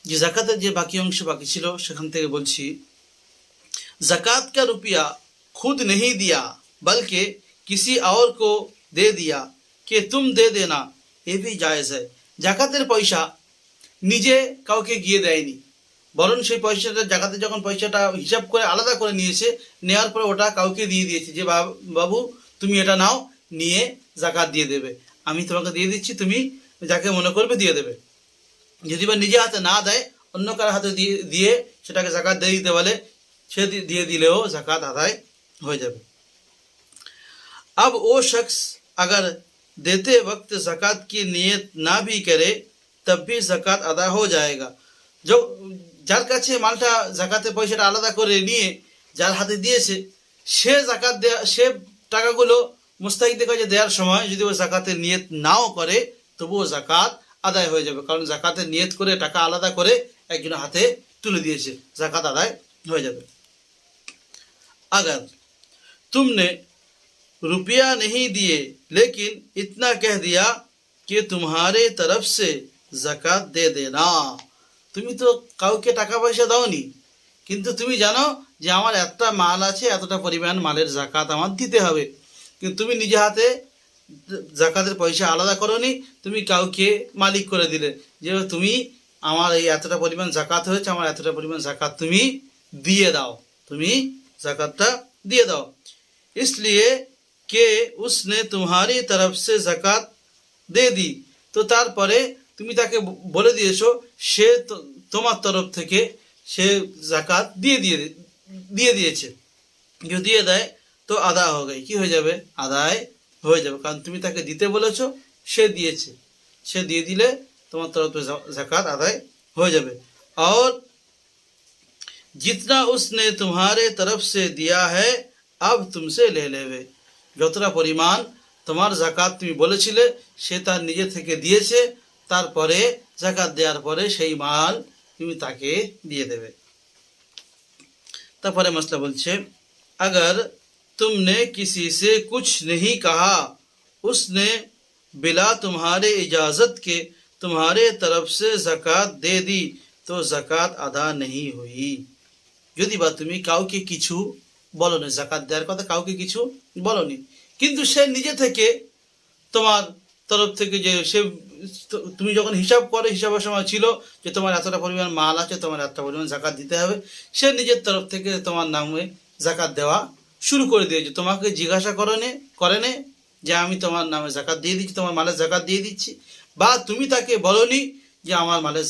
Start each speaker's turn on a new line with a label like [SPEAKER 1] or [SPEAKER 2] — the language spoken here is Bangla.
[SPEAKER 1] যে জাকাতের যে বাকি অংশ বাকি ছিল সেখান থেকে বলছি, ज़कात का रुपया खुद नहीं दिया बल्कि किसी और को दे दिया कि तुम दे देना, ये भी जायज़ है। জাকাতের পয়সা নিজে কাউকে গিয়ে দেয়নি, বরং সেই পয়সাটা জাকাতে যখন পয়সাটা হিসাব করে আলাদা করে নিয়েছে, নেওয়ার পরে ওটা কাউকে দিয়ে দিয়েছে যে বাবু তুমি এটা নাও, নিয়ে জাকাত দিয়ে দেবে, আমি তোমাকে দিয়ে দিচ্ছি, তুমি যাকে মনে করবে দিয়ে দেবে। যদি বা নিজে হাতে না দেয়, অন্য কারো হাতে দিয়ে সেটাকে জাকাত দিয়ে দিতে বলে, সে দিয়ে দিলেও জাকাत আদায় हो जाए। अब वो शख्स अगर देते वक्त ज़कात की नियत ना भी करे तब भी ज़कात अदा हो जाएगा। जो যার কাছে মালটা জাকাতের পয়সাটা আলাদা করে নিয়ে যার হাতে দিয়েছে, সে জাকাত দেয়া, সে টাকাগুলো মুস্তাহিকদের কাছে দেওয়ার সময় যদি ও জাকাতের নিয়ত নাও করে তবুও জাকাত আদায় হয়ে যাবে, কারণ জাকাতের নিয়ত করে টাকা আলাদা করে একজনের হাতে তুলে দিয়েছে, জাকাত আদায় হয়ে যাবে। अगर तुमने रुपया नहीं दिए लेकिन इतना कह दिया कि तुम्हारे तरफ से ज़कात दे देना, তুমি তো কাউকে টাকা পয়সা দাওনি, কিন্তু তুমি জানো যে আমার একটা মাল আছে, এতটা পরিমাণ মালের জাকাত আমার দিতে হবে, কিন্তু তুমি নিজে হাতে জাকাতের পয়সা আলাদা করোনি, তুমি কাউকে মালিক করে দিলে যে তুমি আমার এই এতটা পরিমাণ জাকাত হয়েছে, আমার এতটা পরিমাণ জাকাত তুমি দিয়ে দাও, তুমি ज़काता दिए दो, इसलिए कि उसने तुम्हारी तरफ से ज़कात दे दी, तो তারপরে তুমি তাকে বলে দিয়েছো সে তোমার তরফ থেকে সে জাকাত দিয়ে দিয়েছে, যদি দিয়ে দেয় তো আদা हो गई, কি হয়ে যাবে, আদায় হয়ে যাবে, কারণ তুমি তাকে দিতে বলেছো, সে দিয়েছে, সে দিয়ে দিলে তোমার তরফ থেকে জাকাত আদায় হয়ে যাবে। और जितना उसने तुम्हारे तरफ से दिया है अब तुमसे ले लेवे, যতটা পরিমাণ তোমার জাকাত তুমি বলেছিলে সে তার নিজে থেকে দিয়েছে, তারপরে জাকাত দেওয়ার পরে সেই মাল তুমি তাকে দিয়ে দেবে। তারপরে মসলা বলছে, अगर तुमने किसी से कुछ नहीं कहा, उसने बिला तुम्हारे इजाज़त के तुम्हारे तरफ से ज़कात दे दी तो ज़कात अदा नहीं हुई। যদি বা তুমি কাউকে কিছু বলোনি, জাকাত দেওয়ার কথা কাউকে কিছু বলোনি, কিন্তু সে নিজে থেকে তোমার তরফ থেকে যে সে তুমি যখন হিসাব করে, হিসাবের সময় ছিল যে তোমার এতটা পরিমাণ মাল আছে, তোমার এতটা পরিমাণ জাকাত দিতে হবে, সে নিজের তরফ থেকে তোমার নামে জাকাত দেওয়া শুরু করে দিয়েছে, তোমাকে জিজ্ঞাসা করেনে যে আমি তোমার নামে জাকাত দিয়ে দিচ্ছি, তোমার মালের জাকাত দিয়ে দিচ্ছি, বা তুমি তাকে বলোনি যে আমার মালের